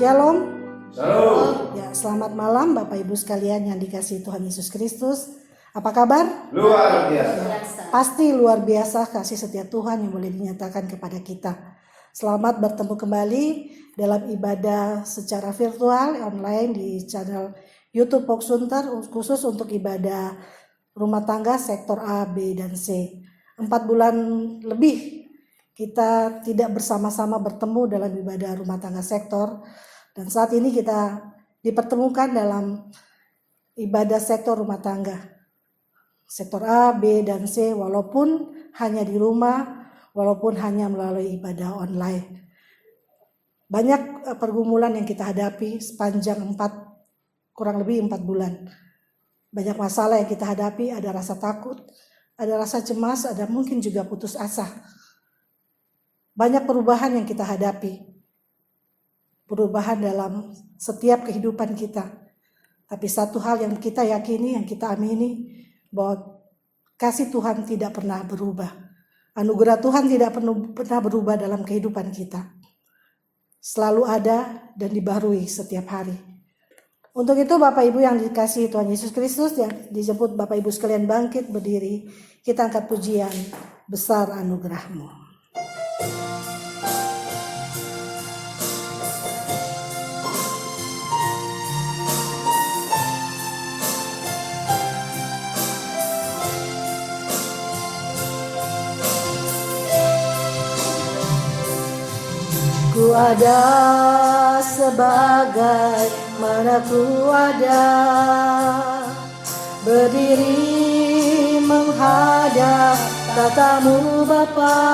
Shalom. Shalom. Ya, selamat malam Bapak Ibu sekalian yang dikasihi Tuhan Yesus Kristus. Apa kabar? Luar biasa. Pasti luar biasa kasih setia Tuhan yang boleh dinyatakan kepada kita. Selamat bertemu kembali dalam ibadah secara virtual online di channel YouTube Pok Sunter khusus untuk ibadah rumah tangga sektor A, B, dan C. 4 bulan lebih kita tidak bersama-sama bertemu dalam ibadah rumah tangga sektor, dan saat ini kita dipertemukan dalam ibadah sektor rumah tangga sektor A, B, dan C, walaupun hanya di rumah, walaupun hanya melalui ibadah online. Banyak pergumulan yang kita hadapi sepanjang kurang lebih 4 bulan. Banyak masalah yang kita hadapi, ada rasa takut, ada rasa cemas, ada mungkin juga putus asa. Banyak perubahan yang kita hadapi. Perubahan dalam setiap kehidupan kita. Tapi satu hal yang kita yakini, yang kita amini, bahwa kasih Tuhan tidak pernah berubah. Anugerah Tuhan tidak pernah berubah dalam kehidupan kita. Selalu ada dan dibaharui setiap hari. Untuk itu Bapak Ibu yang dikasihi Tuhan Yesus Kristus, yang dijemput Bapak Ibu sekalian bangkit berdiri, kita angkat pujian besar anugerah-Mu. Ku ada sebagai mana ku ada, berdiri menghadap tatamu Bapa.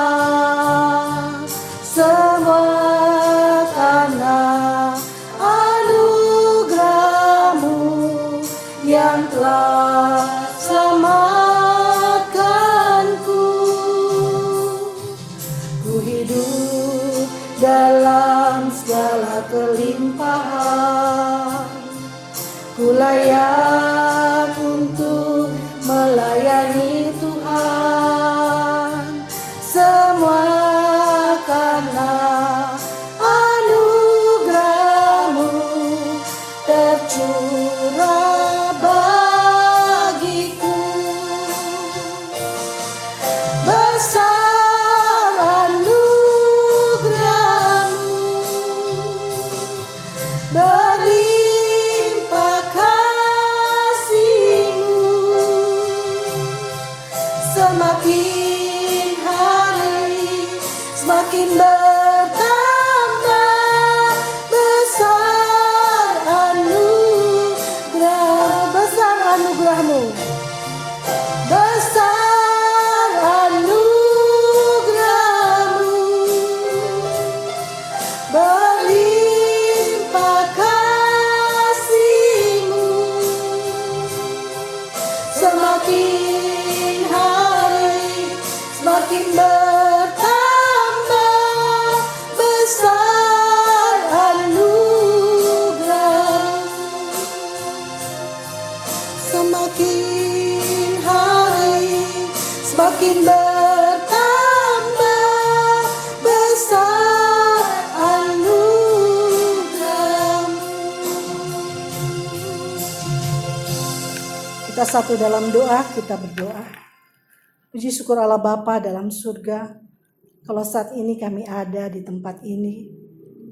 Semua karena anugerah-Mu yang telah selamatkanku. Ku hidup dalam segala kelimpahan, ku layak untuk melayani Tuhan. Semua karena anugerah-Mu tercurah bagiku. Besar anugerah-Mu, berlimpah kasih-Mu. Semakin hari semakin bertambah. Besar anugerah-Mu, besar anugerah-Mu, berlimpah kasih-Mu. Semakin hari semakin bertambah. Besar anugerah-Mu. Semakin hari semakin bertambah. Besar anugerah-Mu. Kita satu dalam doa, kita berdoa. Puji syukur Allah Bapa dalam surga, kalau saat ini kami ada di tempat ini,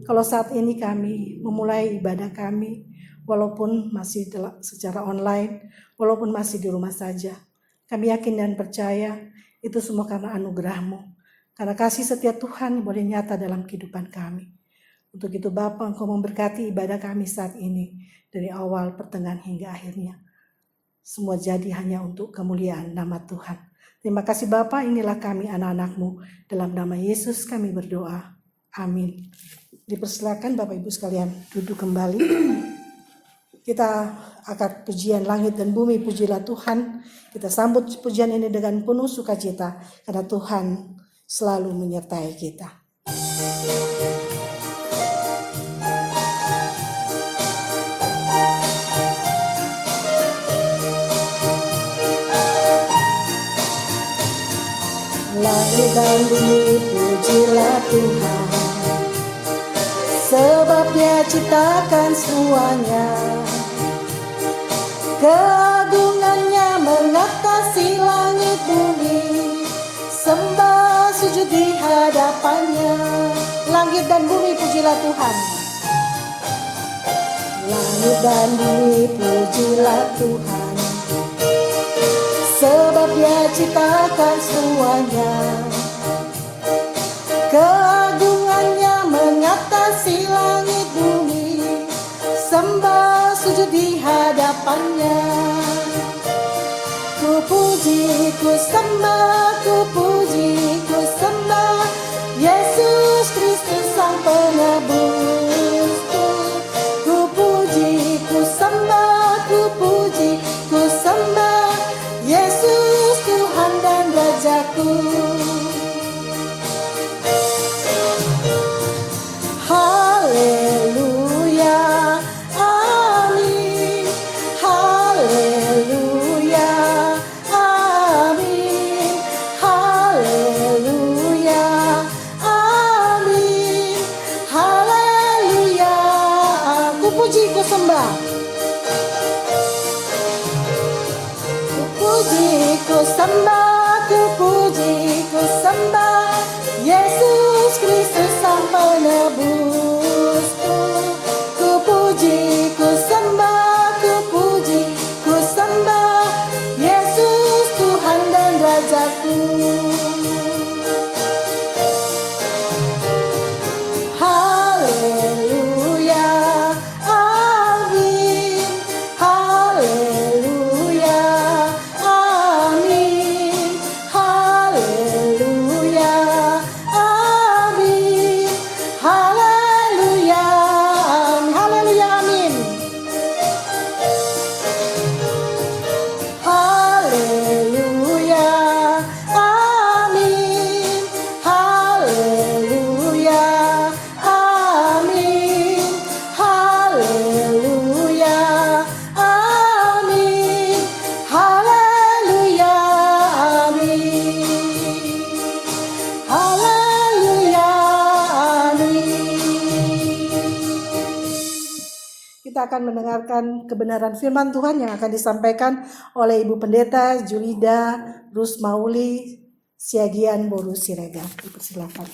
kalau saat ini kami memulai ibadah kami, walaupun masih secara online, walaupun masih di rumah saja, kami yakin dan percaya itu semua karena anugerah-Mu, karena kasih setia Tuhan boleh nyata dalam kehidupan kami. Untuk itu Bapa, Engkau memberkati ibadah kami saat ini, dari awal, pertengahan hingga akhirnya. Semua jadi hanya untuk kemuliaan nama Tuhan. Terima kasih Bapa, inilah kami anak-anak-Mu. Dalam nama Yesus kami berdoa. Amin. Dipersilakan Bapak Ibu sekalian duduk kembali. Kita angkat pujian langit dan bumi, pujilah Tuhan. Kita sambut pujian ini dengan penuh sukacita, karena Tuhan selalu menyertai kita. Langit dan bumi pujilah Tuhan, sebab Dia Dia ciptakan semuanya. Keagungannya mengatasi langit bumi, sembah sujud di hadapannya. Langit dan bumi pujilah Tuhan. Langit dan bumi pujilah Tuhan, sebab Dia ciptakan semuanya. Keagungannya mengatasi langit bumi, sembah sujud di hadapannya. Ku puji, ku sembah, ku puji, ku sembah Yesus Kristus Sang Penebusku. Ku puji, ku sembah, ku puji, ku sembah Yesus Tuhan dan Rajaku. Haleluya, amin. Haleluya, amin. Haleluya, amin. Haleluya. Ku puji, ku sembah. Ku puji, ku sembah, ku puji, ku sembah Yesus Kristus Sang Penebusku. Ku puji, ku sembah, ku puji, ku sembah Yesus Tuhan dan Rajaku. Haleluya, amin. Haleluya, amin. Haleluya, amin. Haleluya, amin. Haleluya, amin. Haleluya, amin. Haleluya, amin. Haleluya, amin. Haleluya, amin. Haleluya, amin. Kita akan mendengarkan kebenaran firman Tuhan yang akan disampaikan oleh Ibu Pendeta Julida Rusmauli Siagian Boru Siregar. Dipersilakan.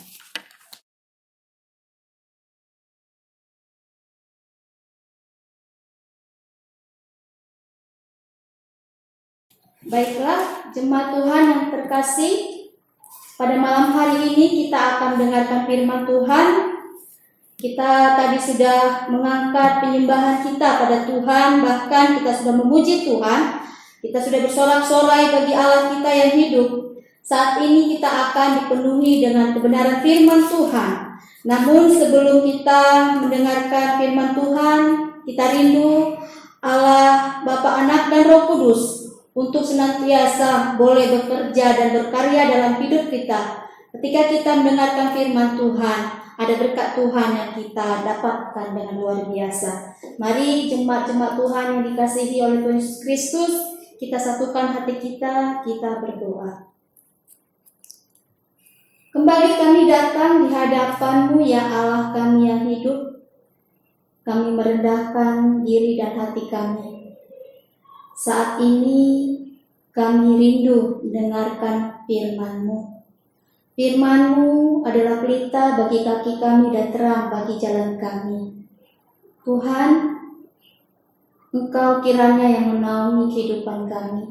Baiklah, jemaat Tuhan yang terkasih, pada malam hari ini kita akan mendengarkan firman Tuhan. Kita tadi sudah mengangkat penyembahan kita pada Tuhan, bahkan kita sudah memuji Tuhan. Kita sudah bersorak-sorai bagi Allah kita yang hidup. Saat ini kita akan dipenuhi dengan kebenaran firman Tuhan. Namun sebelum kita mendengarkan firman Tuhan, kita rindu Allah, Bapa, Anak, dan Roh Kudus untuk senantiasa boleh bekerja dan berkarya dalam hidup kita. Ketika kita mendengarkan firman Tuhan, ada berkat Tuhan yang kita dapatkan dengan luar biasa. Mari jemaat-jemaat Tuhan yang dikasihi oleh Tuhan Yesus Kristus, kita satukan hati kita berdoa. Kembali kami datang di hadapan-Mu ya Allah kami yang hidup. Kami merendahkan diri dan hati kami. Saat ini kami rindu mendengarkan firman-Mu. Firman-Mu adalah pelita bagi kaki kami dan terang bagi jalan kami. Tuhan, Engkau kiranya yang menaungi kehidupan kami.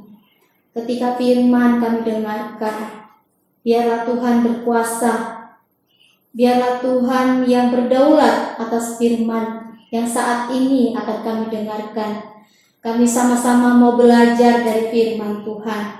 Ketika firman kami dengarkan, biarlah Tuhan berkuasa. Biarlah Tuhan yang berdaulat atas firman yang saat ini akan kami dengarkan. Kami sama-sama mau belajar dari firman Tuhan.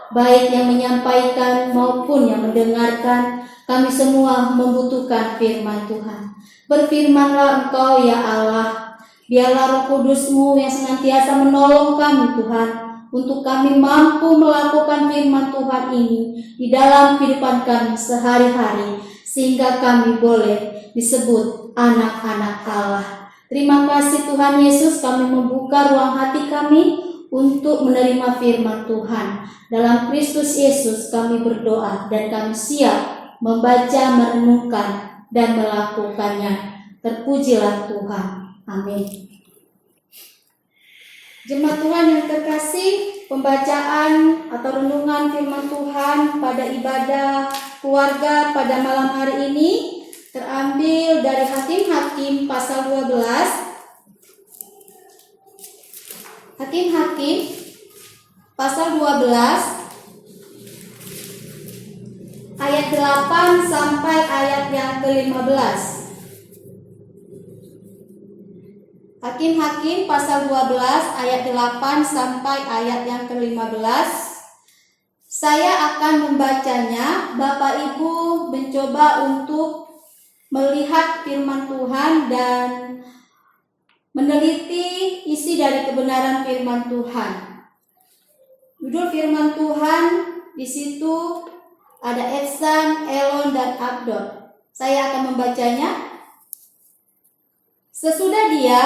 Baik yang menyampaikan maupun yang mendengarkan, kami semua membutuhkan firman Tuhan. Berfirmanlah Engkau ya Allah. Biarlah Roh Kudus-Mu yang senantiasa menolong kami Tuhan, untuk kami mampu melakukan firman Tuhan ini di dalam kehidupan kami sehari-hari, sehingga kami boleh disebut anak-anak Allah. Terima kasih Tuhan Yesus, kami membuka ruang hati kami untuk menerima firman Tuhan. Dalam Kristus Yesus kami berdoa dan kami siap membaca, merenungkan, dan melakukannya. Terpujilah Tuhan. Amin. Jemaat Tuhan yang terkasih, pembacaan atau renungan firman Tuhan pada ibadah keluarga pada malam hari ini terambil dari Hakim-Hakim pasal 12. Hakim-Hakim pasal 12 ayat 8 sampai ayat yang ke-15. Hakim-Hakim pasal 12 ayat 8 sampai ayat yang ke-15. Saya akan membacanya. Bapak Ibu mencoba untuk melihat firman Tuhan dan meneliti isi dari kebenaran firman Tuhan. Judul firman Tuhan di situ ada Etsan, Elon, dan Abdon. Saya akan membacanya. Sesudah dia,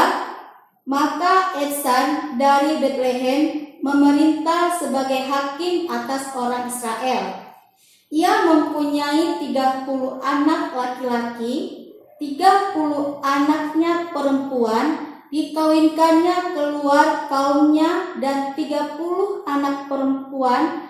maka Etsan dari Betlehem memerintah sebagai hakim atas orang Israel. Ia mempunyai 30 anak laki-laki, 30 anaknya perempuan, dikawinkannya keluar kaumnya, dan 30 anak perempuan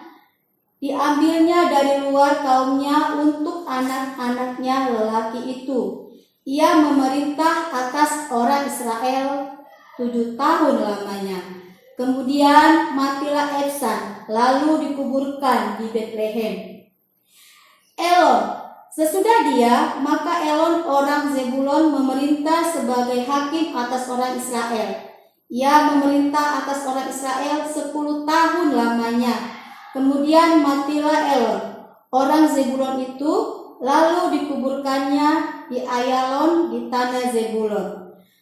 diambilnya dari luar kaumnya untuk anak-anaknya lelaki itu. Ia memerintah atas orang Israel 7 tahun lamanya. Kemudian matilah Etsan, lalu dikuburkan di Betlehem. Elon, sesudah dia, maka Elon orang Zebulon memerintah sebagai hakim atas orang Israel. Ia memerintah atas orang Israel 10 tahun lamanya. Kemudian matilah Elon, orang Zebulon itu, lalu dikuburkannya di Ayalon di tanah Zebulon.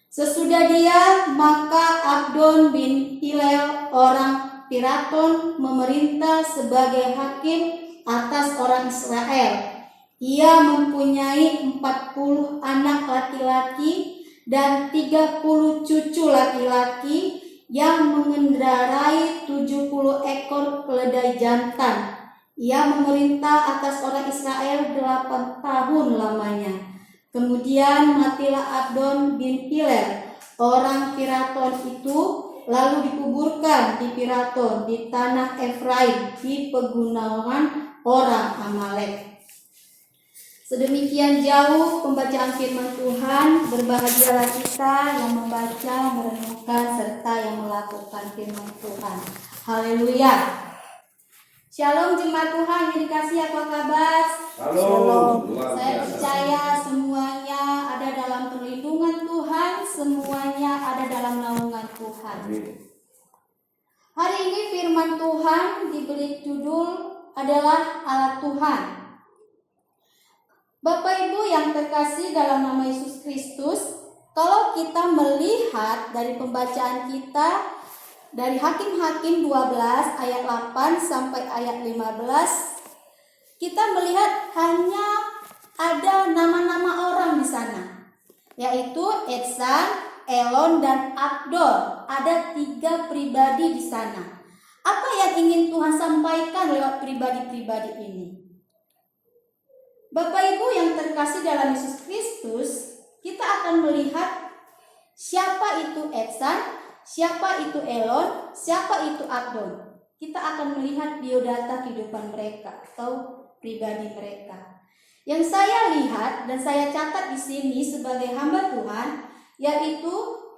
Sesudah dia, maka Abdon bin Hilel orang Piraton memerintah sebagai hakim atas orang Israel. Ia mempunyai 40 anak laki-laki dan 30 cucu laki-laki yang mengendarai 70 ekor keledai jantan. Ia memerintah atas orang Israel 8 tahun lamanya. Kemudian matilah Abdon bin Hilel orang Piraton itu, lalu dikuburkan di Piraton di tanah Efraim di pegunungan orang Amalek. Sedemikian jauh pembacaan firman Tuhan. Berbahagialah kita yang membaca, merenungkan, serta yang melakukan firman Tuhan. Haleluya. Shalom jemaat Tuhan yang dikasihi, apa kabar? Shalom. Saya percaya semuanya ada dalam perlindungan Tuhan, semuanya ada dalam naungan Tuhan. Hari ini firman Tuhan diberi judul adalah alat Tuhan. Bapak Ibu yang terkasih dalam nama Yesus Kristus, kalau kita melihat dari pembacaan kita dari Hakim-Hakim 12 ayat 8 sampai ayat 15, kita melihat hanya ada nama-nama orang di sana, yaitu Etsan, Elon, dan Abdon. Ada 3 pribadi di sana. Apa yang ingin Tuhan sampaikan lewat pribadi-pribadi ini? Bapak Ibu yang terkasih dalam Yesus Kristus, kita akan melihat siapa itu Etsan, siapa itu Elon, siapa itu Abdon. Kita akan melihat biodata kehidupan mereka atau pribadi mereka. Yang saya lihat dan saya catat di sini sebagai hamba Tuhan, yaitu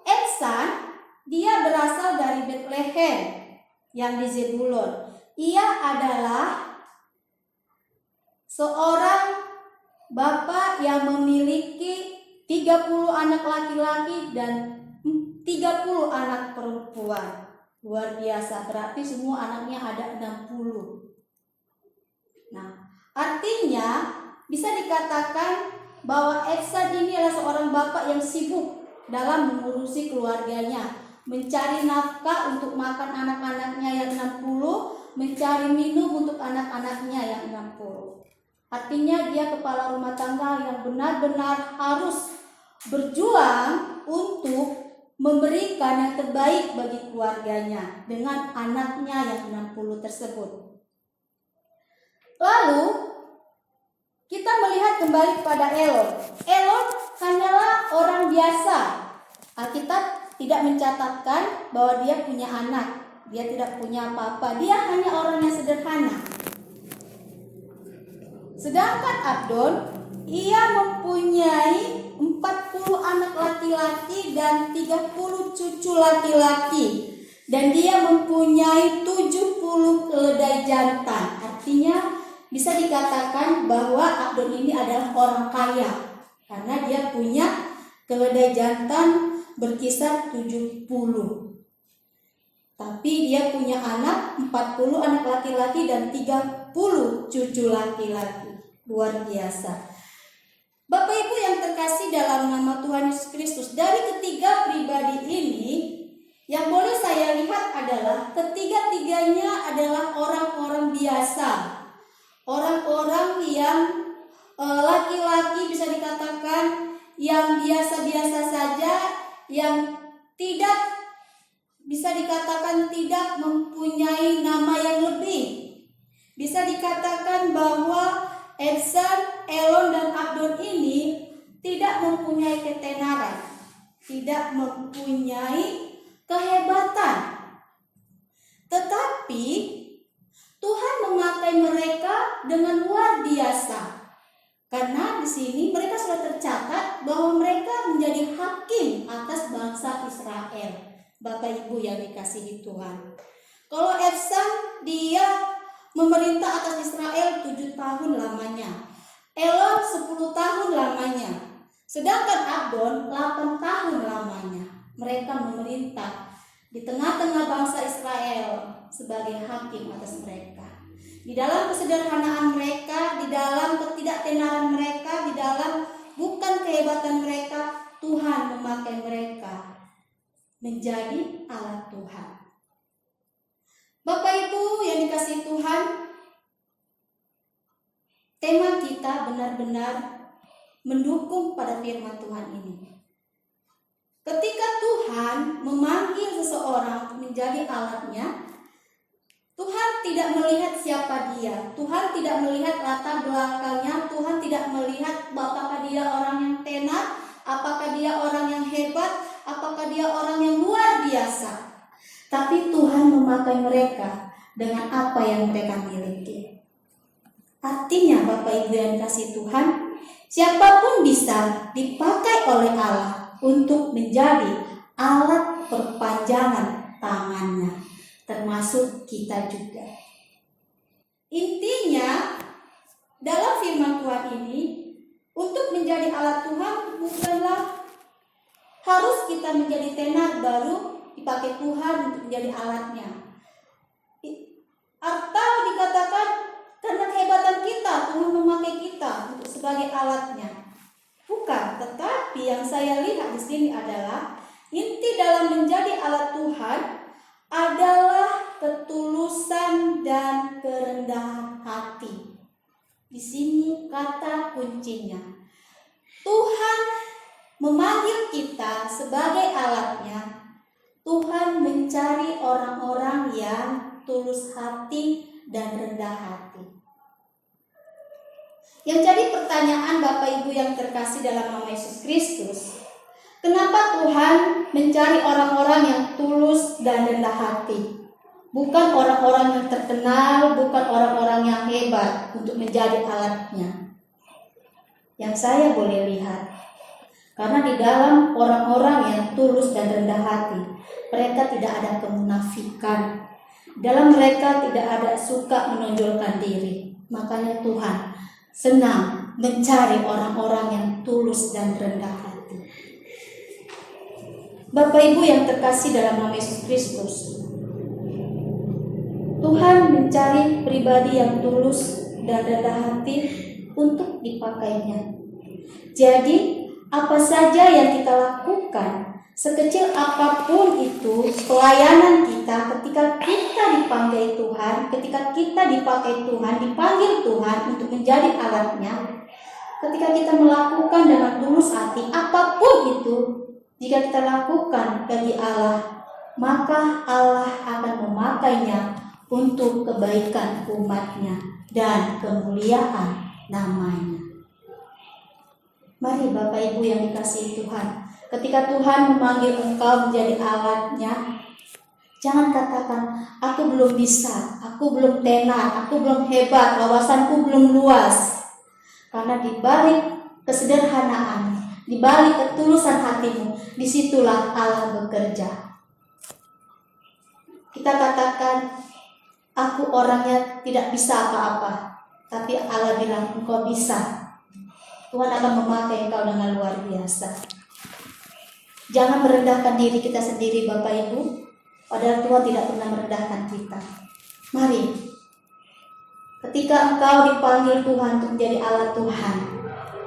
Etsan, dia berasal dari Betlehem yang di Zebulon. Ia adalah seorang bapak yang memiliki 30 anak laki-laki dan 30 anak perempuan. Luar biasa, berarti semua anaknya ada 60. Nah, artinya bisa dikatakan bahwa Etsan ini adalah seorang bapak yang sibuk dalam mengurusi keluarganya, mencari nafkah untuk makan anak-anaknya yang 60, mencari minum untuk anak-anaknya yang 60. Artinya dia kepala rumah tangga yang benar-benar harus berjuang untuk memberikan yang terbaik bagi keluarganya dengan anaknya yang 60 tersebut. Lalu kita melihat kembali kepada Elon. Elon hanyalah orang biasa. Alkitab tidak mencatatkan bahwa dia punya anak, dia tidak punya apa-apa, dia hanya orang yang sederhana. Sedangkan Abdon, ia mempunyai 40 anak laki-laki dan 30 cucu laki-laki. Dan dia mempunyai 70 keledai jantan. Artinya bisa dikatakan bahwa Abdon ini adalah orang kaya, karena dia punya keledai jantan berkisar 70. Tapi dia punya anak 40 anak laki-laki dan 30 cucu laki-laki. Luar biasa. Bapak Ibu yang terkasih dalam nama Tuhan Yesus Kristus, dari ketiga pribadi ini yang boleh saya lihat adalah ketiga-tiganya adalah orang-orang biasa. Orang-orang yang laki-laki bisa dikatakan yang biasa-biasa saja, yang tidak bisa dikatakan tidak mempunyai nama yang lebih. Bisa dikatakan bahwa Ebsan, Elon, dan Abdon ini tidak mempunyai ketenaran, tidak mempunyai kehebatan. Tetapi Tuhan memakai mereka dengan luar biasa. Karena di sini mereka sudah tercatat bahwa mereka menjadi hakim atas bangsa Israel. Bapak Ibu yang dikasihi Tuhan. Kalau Ebsan, dia memerintah atas Israel 7 tahun lamanya. Elon 10 tahun lamanya. Sedangkan Abdon 8 tahun lamanya. Mereka memerintah di tengah-tengah bangsa Israel sebagai hakim atas mereka. Di dalam kesederhanaan mereka, di dalam ketidaktenaran mereka, di dalam bukan kehebatan mereka, Tuhan memakai mereka menjadi alat Tuhan. Bapak Ibu yang dikasihi Tuhan, tema kita benar-benar mendukung pada firman Tuhan ini. Ketika Tuhan memanggil seseorang menjadi alatnya, Tuhan tidak melihat siapa dia. Tuhan tidak melihat latar belakangnya. Tuhan tidak melihat apakah dia orang yang tenar, apakah dia orang yang hebat, apakah dia orang yang luar biasa. Tapi Tuhan memakai mereka dengan apa yang mereka miliki. Artinya Bapak Ibu yang dikasihi Tuhan, siapapun bisa dipakai oleh Allah untuk menjadi alat perpanjangan tangannya, termasuk kita juga. Intinya dalam firman Tuhan ini, untuk menjadi alat Tuhan bukanlah harus kita menjadi tenar baru dipakai Tuhan untuk menjadi alatnya. Atau dikatakan karena kehebatan kita Tuhan memakai kita untuk sebagai alatnya. Bukan, tetapi yang saya lihat di sini adalah inti dalam menjadi alat Tuhan adalah ketulusan dan kerendahan hati. Di sini kata kuncinya. Tuhan memanggil kita sebagai alatnya. Tuhan mencari orang-orang yang tulus hati dan rendah hati. Yang jadi pertanyaan Bapak Ibu yang terkasih dalam nama Yesus Kristus, kenapa Tuhan mencari orang-orang yang tulus dan rendah hati? Bukan orang-orang yang terkenal, bukan orang-orang yang hebat untuk menjadi alatnya. Yang saya boleh lihat, karena di dalam orang-orang yang tulus dan rendah hati, mereka tidak ada kemunafikan. Dalam mereka tidak ada suka menonjolkan diri. Makanya Tuhan senang mencari orang-orang yang tulus dan rendah hati. Bapak Ibu yang terkasih dalam nama Yesus Kristus, Tuhan mencari pribadi yang tulus dan rendah hati untuk dipakainya. Jadi apa saja yang kita lakukan, sekecil apapun itu pelayanan kita, ketika kita dipanggil Tuhan, ketika kita dipakai Tuhan, dipanggil Tuhan untuk menjadi alatnya, ketika kita melakukan dengan tulus hati, apapun itu, jika kita lakukan bagi Allah, maka Allah akan memakainya untuk kebaikan umatnya dan kemuliaan namanya. Mari Bapak Ibu yang dikasihi Tuhan, ketika Tuhan memanggil engkau menjadi alatnya, jangan katakan, aku belum bisa, aku belum tenar, aku belum hebat, wawasanku belum luas. Karena di balik kesederhanaan, di balik ketulusan hatimu, disitulah Allah bekerja. Kita katakan, aku orangnya tidak bisa apa-apa, tapi Allah bilang, engkau bisa. Tuhan akan memakai engkau dengan luar biasa. Jangan merendahkan diri kita sendiri Bapak Ibu, padahal Tuhan tidak pernah merendahkan kita. Mari, ketika engkau dipanggil Tuhan untuk menjadi alat Tuhan,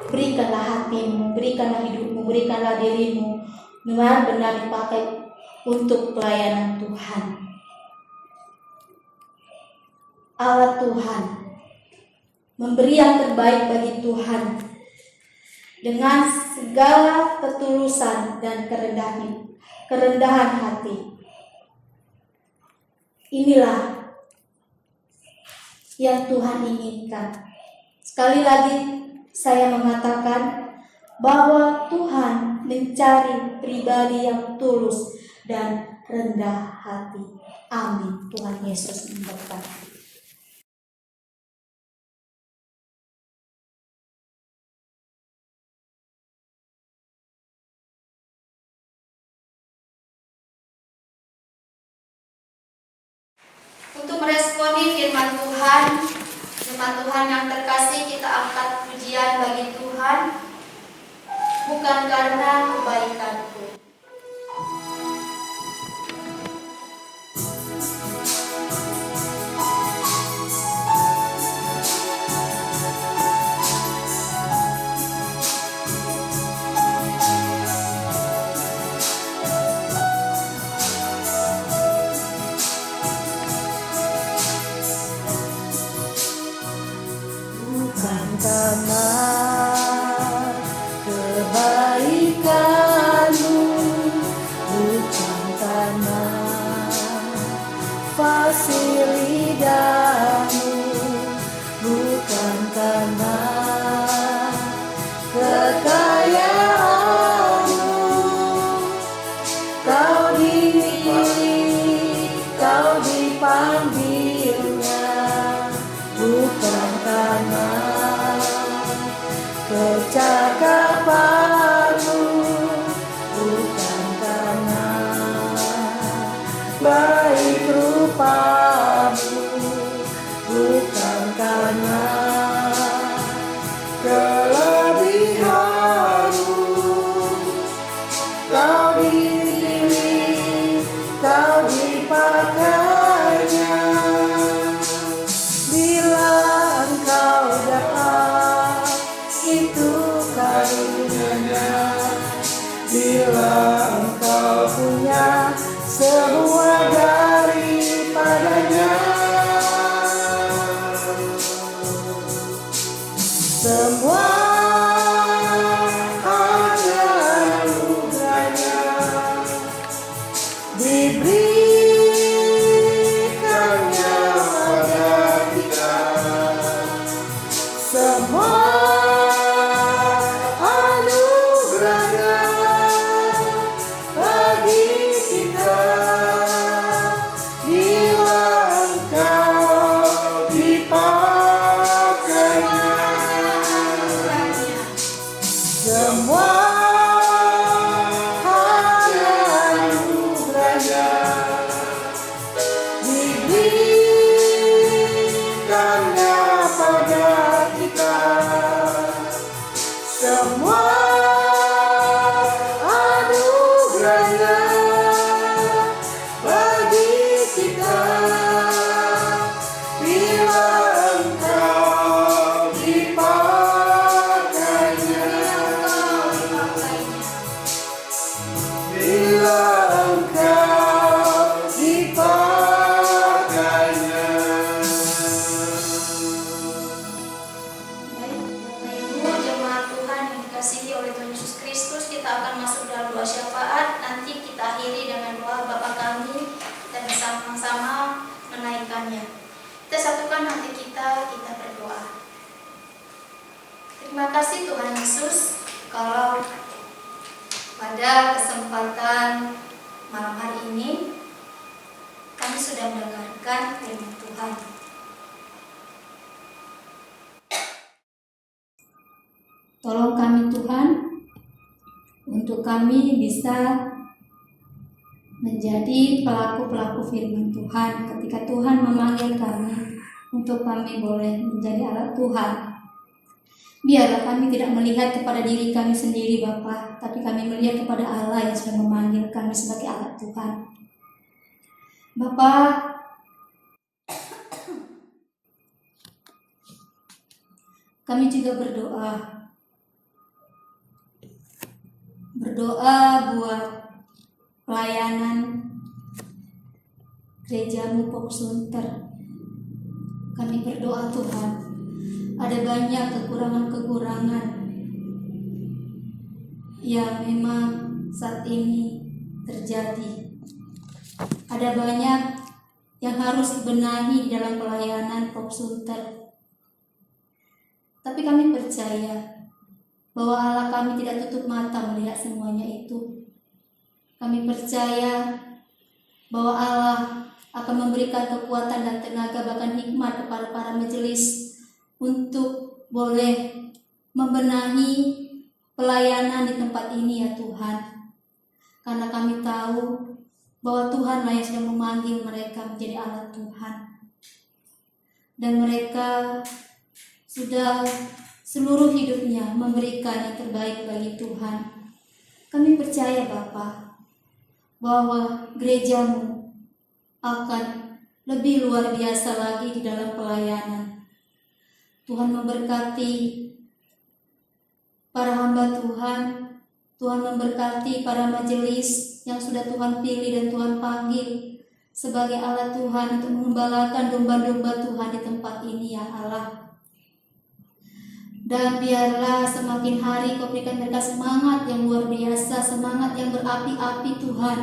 berikanlah hatimu, berikanlah hidupmu, berikanlah dirimu benar-benar dipakai untuk pelayanan Tuhan. Allah Tuhan memberi yang terbaik bagi Tuhan dengan segala ketulusan dan kerendahan hati. Inilah yang Tuhan inginkan. Sekali lagi saya mengatakan bahwa Tuhan mencari pribadi yang tulus dan rendah hati. Amin. Tuhan Yesus memberkati. Untuk meresponi firman Tuhan yang terkasih, kita angkat pujian bagi Tuhan, bukan karena kebaikanku. Karena kebaikanmu, bukan karena fasilitasmu, bukan karena kekayaanmu. Kau dipilih, kau dipanggilnya, bukan karena kecakapanmu, bukan karena baik rupamu, bukan karena kelebihanmu. Kau dipilih, kau dipakainya. Bila engkau dapat, itu karunia-Nya. Bila engkau punya semua daripadanya, semua hanya anugerah-Nya, diberikannya pada kita. Semua anugerah-Nya bagi kita. Bila engkau dipakainya, semua hanya anugerah-Nya, diberikannya pada kita. Semua anugerah-Nya bagi kita. Bila engkau dipakainya, bila engkau dipakainya. Baik, Bapak Ibu, jemaat Tuhan yang dikasihi oleh Tuhan Yesus Kristus, kita akan masuk dalam doa syafaat. Nanti kita akhiri dengan doa Bapa kami dan bersama-sama menaikkannya. Kita satukan hati kita berdoa. Terima kasih Tuhan Yesus, kalau pada kesempatan malam hari ini kami sudah mendengarkan firman Tuhan. Tolong kami Tuhan, untuk kami bisa menjadi pelaku-pelaku firman Tuhan ketika Tuhan memanggil kami untuk kami boleh menjadi alat Tuhan. Biarlah kami tidak melihat kepada diri kami sendiri Bapa, tapi kami melihat kepada Allah yang sudah memanggil kami sebagai alat Tuhan. Bapa, kami juga berdoa buat pelayanan gerejamu Pok Sunter. Kami berdoa Tuhan, ada banyak kekurangan-kekurangan yang memang saat ini terjadi. Ada banyak yang harus dibenahi di dalam pelayanan Pok Sunter. Tapi kami percaya bahwa Allah kami tidak tutup mata melihat semuanya itu. Kami percaya bahwa Allah akan memberikan kekuatan dan tenaga bahkan hikmat kepada para majelis untuk boleh membenahi pelayanan di tempat ini ya Tuhan. Karena kami tahu bahwa Tuhanlah yang sudah memanggil mereka menjadi alat Tuhan. Dan mereka sudah seluruh hidupnya memberikan yang terbaik bagi Tuhan. Kami percaya Bapa bahwa gerejamu akan lebih luar biasa lagi di dalam pelayanan. Tuhan memberkati para hamba Tuhan. Tuhan memberkati para majelis yang sudah Tuhan pilih dan Tuhan panggil sebagai alat Tuhan untuk mengembalakan domba-domba Tuhan di tempat ini ya Allah. Dan biarlah semakin hari Kau berikan mereka semangat yang luar biasa, semangat yang berapi-api Tuhan,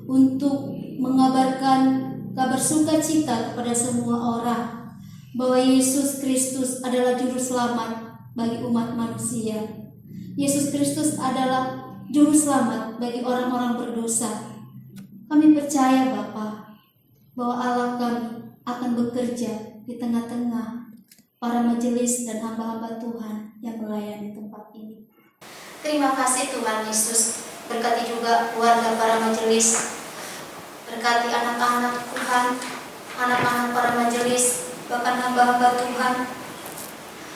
untuk mengabarkan kabar sukacita kepada semua orang bahwa Yesus Kristus adalah juru selamat bagi umat manusia. Yesus Kristus adalah juru selamat bagi orang-orang berdosa. Kami percaya Bapa bahwa Allah kami akan bekerja di tengah-tengah para majelis dan hamba-hamba Tuhan yang melayani tempat ini. Terima kasih Tuhan Yesus. Berkati juga keluarga para majelis. Berkati anak-anak Tuhan, anak-anak para majelis, bahkan hamba-hamba Tuhan.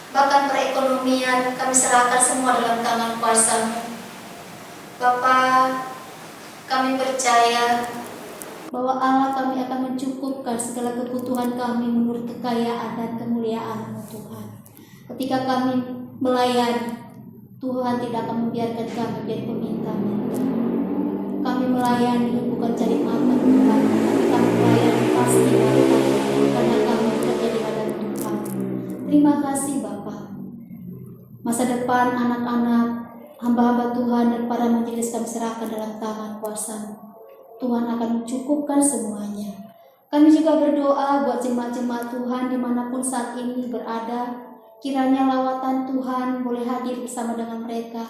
Bahkan perekonomian kami serahkan semua dalam tangan kuasa-Mu. Bapa, kami percaya bahwa Allah kami akan mencukupkan segala kebutuhan kami menurut kekayaan dan kemuliaan-Mu Tuhan. Ketika kami melayani, Tuhan tidak akan membiarkan kami menjadi peminta-minta. Kami melayani bukan cari makan Tuhan, tapi kami melayani pasti makan karena kami bekerja di hadapan Tuhan. Terima kasih Bapa. Masa depan anak-anak, hamba-hamba Tuhan dan para majelis kami serahkan dalam tangan kuasa-Mu. Tuhan akan mencukupkan semuanya. Kami juga berdoa buat jemaat-jemaat Tuhan dimanapun saat ini berada. Kiranya lawatan Tuhan boleh hadir bersama dengan mereka.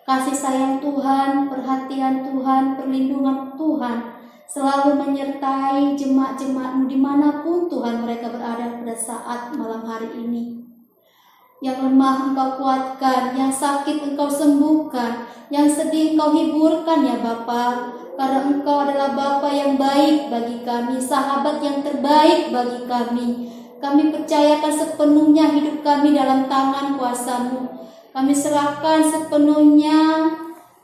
Kasih sayang Tuhan, perhatian Tuhan, perlindungan Tuhan selalu menyertai jemaat-jemaat-Mu dimanapun Tuhan mereka berada pada saat malam hari ini. Yang lemah Engkau kuatkan, yang sakit Engkau sembuhkan, yang sedih Engkau hiburkan ya Bapa. Karena Engkau adalah Bapa yang baik bagi kami, sahabat yang terbaik bagi kami. Kami percayakan sepenuhnya hidup kami dalam tangan kuasa-Mu. Kami serahkan sepenuhnya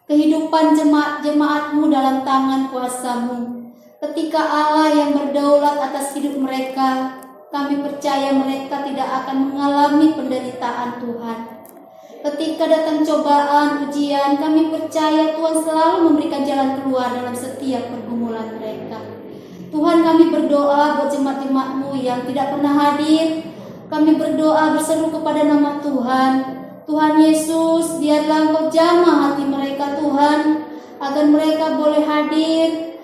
kehidupan jemaat-jemaat-Mu dalam tangan kuasa-Mu. Ketika Allah yang berdaulat atas hidup mereka, kami percaya mereka tidak akan mengalami penderitaan Tuhan. Ketika datang cobaan, ujian, kami percaya Tuhan selalu memberikan jalan keluar dalam setiap pergumulan mereka. Tuhan, kami berdoa buat jemaat-jemaat-Mu yang tidak pernah hadir. Kami berdoa berseru kepada nama Tuhan. Tuhan Yesus, biarlah Engkau jamah hati mereka Tuhan, agar mereka boleh hadir.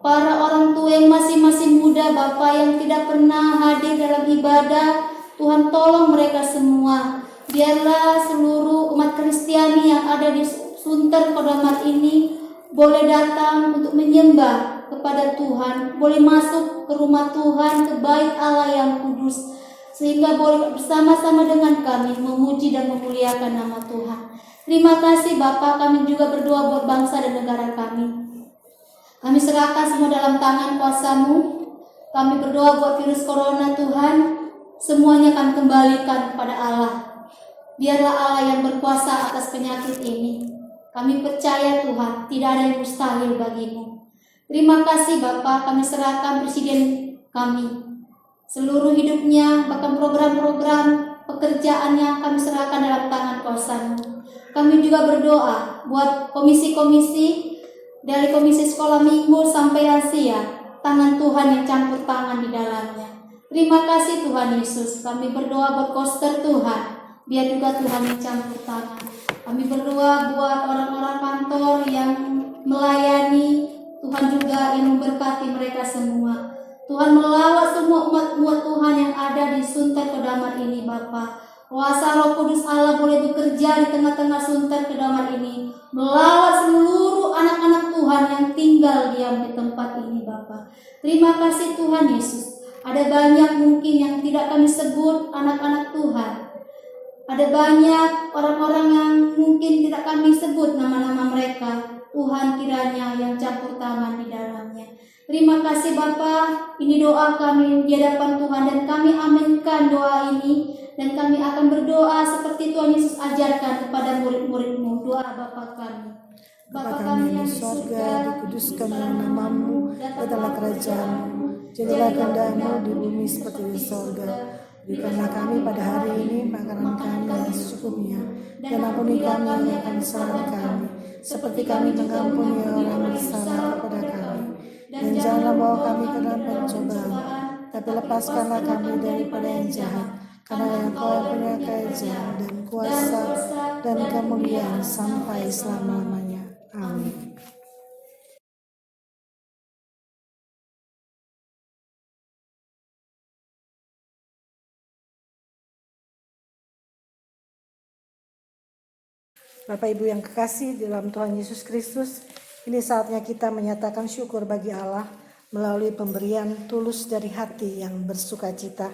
Para orang tua yang masih muda, Bapa yang tidak pernah hadir dalam ibadah, Tuhan tolong mereka semua. Biarlah seluruh umat Kristiani yang ada di Sunter Kodamar ini boleh datang untuk menyembah kepada Tuhan, boleh masuk ke rumah Tuhan, ke bait Allah yang kudus, sehingga boleh bersama-sama dengan kami memuji dan memuliakan nama Tuhan. Terima kasih Bapa, kami juga berdoa buat bangsa dan negara kami. Kami serahkan semua dalam tangan kuasa-Mu. Kami berdoa buat virus corona Tuhan, semuanya kami kembalikan kepada Allah. Biarlah Allah yang berkuasa atas penyakit ini. Kami percaya Tuhan, tidak ada yang mustahil bagimu. Terima kasih Bapa, kami serahkan Presiden kami, seluruh hidupnya, bahkan program-program pekerjaannya kami serahkan dalam tangan kuasa-Mu. Kami juga berdoa buat komisi-komisi, dari komisi sekolah minggu sampai Asia, tangan Tuhan yang campur tangan di dalamnya. Terima kasih Tuhan Yesus, kami berdoa buat koster Tuhan, biar juga Tuhan yang campur tangan. Kami berdoa buat orang-orang kantor yang melayani, Tuhan juga yang memberkati mereka semua. Tuhan melawat semua umat-umat Tuhan yang ada di Sunter Kodamar ini Bapa. Kuasa Roh Kudus Allah boleh bekerja di tengah-tengah Sunter Kodamar ini, melawat seluruh anak-anak Tuhan yang tinggal diam di tempat ini Bapa. Terima kasih Tuhan Yesus. Ada banyak mungkin yang tidak kami sebut anak-anak Tuhan. Ada banyak orang-orang yang mungkin tidak kami sebut nama-nama mereka. Tuhan kiranya yang campur tangan di dalamnya. Terima kasih Bapa, ini doa kami di hadapan Tuhan dan kami aminkan doa ini. Dan kami akan berdoa seperti Tuhan Yesus ajarkan kepada murid-murid-Mu. Doa Bapa kami. Bapa kami yang di surga, dikuduskanlah nama-Mu, datanglah kerajaan-Mu, jadilah kehendak-Mu di bumi seperti di surga. Berikanlah kami pada hari ini makanan kami yang secukupnya, dan ampuni kami yang akan salah kami, seperti kami mengampuni orang bersalah kepada kami. Dan janganlah bawa kami ke dalam pencobaan, tapi lepaskanlah kami daripada yang jahat, karena Engkau yang punya kerajaan dan kuasa dan kemuliaan sampai selama-lamanya. Amin. Bapak Ibu yang kekasih di dalam Tuhan Yesus Kristus, ini saatnya kita menyatakan syukur bagi Allah melalui pemberian tulus dari hati yang bersukacita.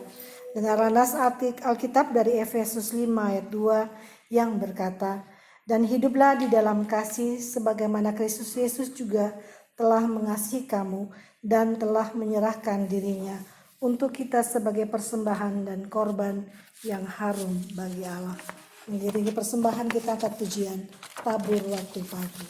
Dengarlah nas Alkitab dari Efesus 5 ayat 2 yang berkata, "Dan hiduplah di dalam kasih sebagaimana Kristus Yesus juga telah mengasihi kamu dan telah menyerahkan dirinya untuk kita sebagai persembahan dan korban yang harum bagi Allah." Mengiringi persembahan kita angkat pujian tabur waktu pagi.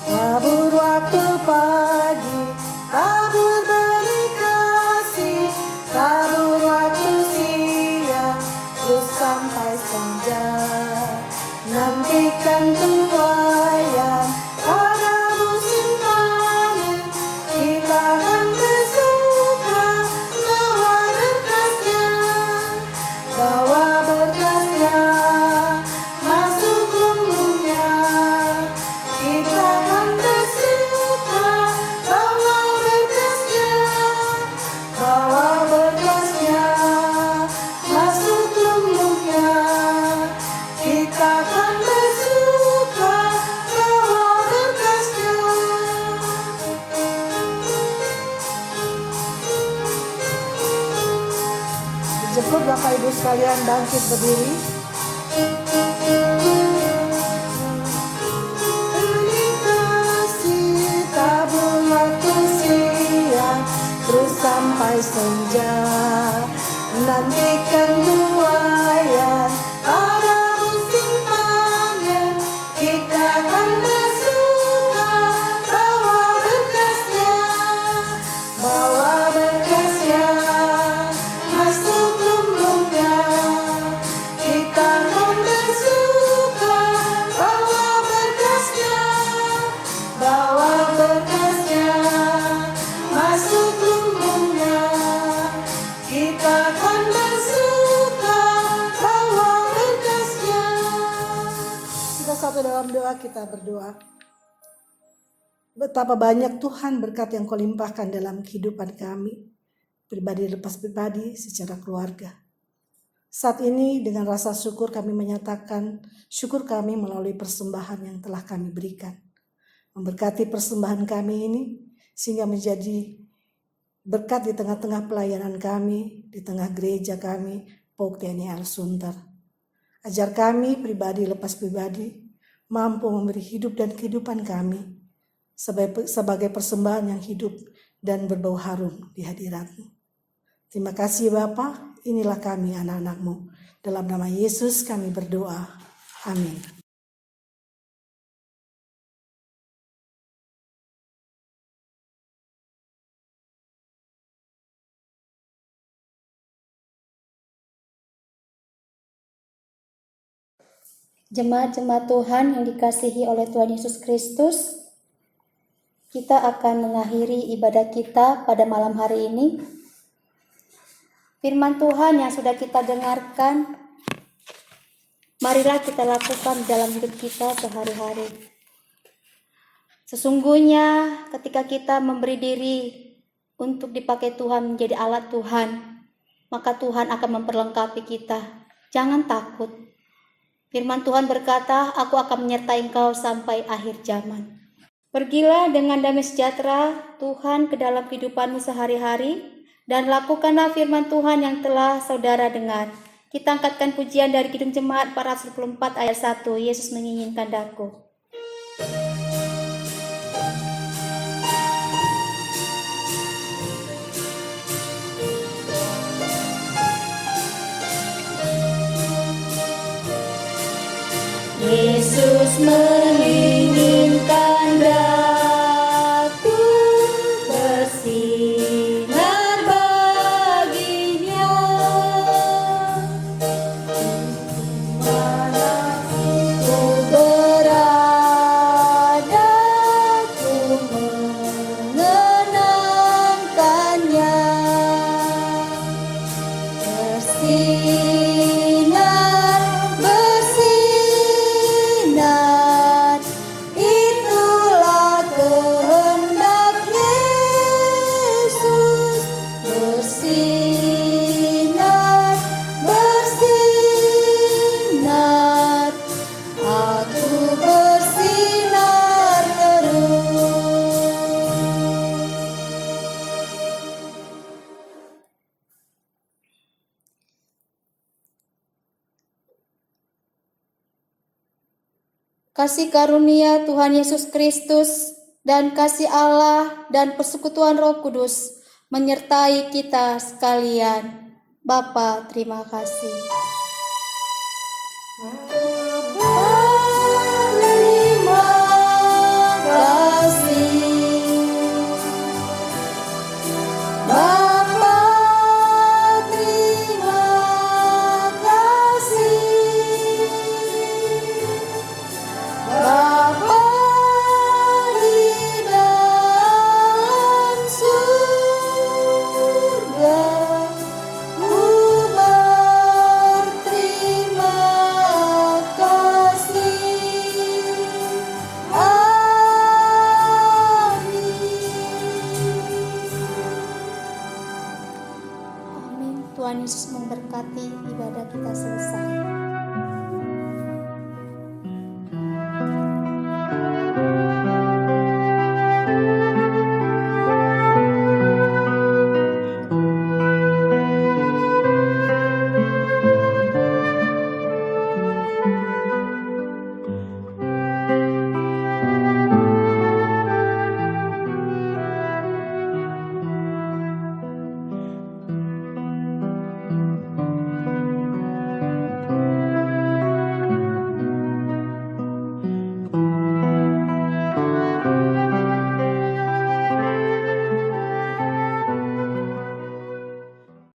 Tabur waktu pagi, tabur beri kasih, tabur waktu siang, terus sampai senja. Nantikan tuayan pada musim panen, kita akan bersuka bawa berkasnya, bawa berkasnya masuk lumbungnya. Kita akan bersuka bawa berkasnya, bawa berkasnya masuk lumbungnya. Kita akan bersuka bawa berkasnya. Dijemput Bapak Ibu sekalian bangkit berdiri. Beri kasih tabur waktu siang, terus sampai senja. Nantikan tuayan pada musim panen, kita akan bersuka bawa berkasnya, bawa berkasnya masuk lumbungnya. Kita akan bersuka bawa berkasnya, bawa berkasnya masuk lumbungnya. Kita akan bersuka bawa berkasnya. Kita satu dalam doa, kita berdoa. Betapa banyak Tuhan berkat yang Kau limpahkan dalam kehidupan kami, pribadi lepas pribadi, secara keluarga. Saat ini dengan rasa syukur kami menyatakan syukur kami melalui persembahan yang telah kami berikan. Memberkati persembahan kami ini sehingga menjadi berkat di tengah-tengah pelayanan kami, di tengah gereja kami, POG TNI Al Sunter. Ajar kami pribadi lepas pribadi mampu memberi hidup dan kehidupan kami sebagai persembahan yang hidup dan berbau harum di hadirat-Mu. Terima kasih Bapa, inilah kami anak-anak-Mu. Dalam nama Yesus kami berdoa. Amin. Jemaat-jemaat Tuhan yang dikasihi oleh Tuhan Yesus Kristus, kita akan mengakhiri ibadah kita pada malam hari ini. Firman Tuhan yang sudah kita dengarkan, marilah kita lakukan dalam hidup kita sehari-hari. Sesungguhnya ketika kita memberi diri untuk dipakai Tuhan menjadi alat Tuhan, maka Tuhan akan memperlengkapi kita. Jangan takut. Firman Tuhan berkata, aku akan menyertai engkau sampai akhir zaman. Pergilah dengan damai sejahtera Tuhan ke dalam kehidupanmu sehari-hari, dan lakukanlah firman Tuhan yang telah saudara dengar. Kita angkatkan pujian dari Kidung Jemaat 424 ayat 1, Yesus menginginkan daku. Yesus menginginkan daku bersinar baginya, mana ku berada ku mengenangkannya, bersinar, itulah kehendak Yesus. Bersinar, bersinar, aku bersinar terus. Kasih karunia Tuhan Yesus Kristus dan kasih Allah dan persekutuan Roh Kudus menyertai kita sekalian. Bapa, terima kasih. Terima kasih. Bapa, terima kasih. Bapa di dalam surga, ku berterima kasih. Amin. Tuhan Yesus memberkati ibadah kita selesai.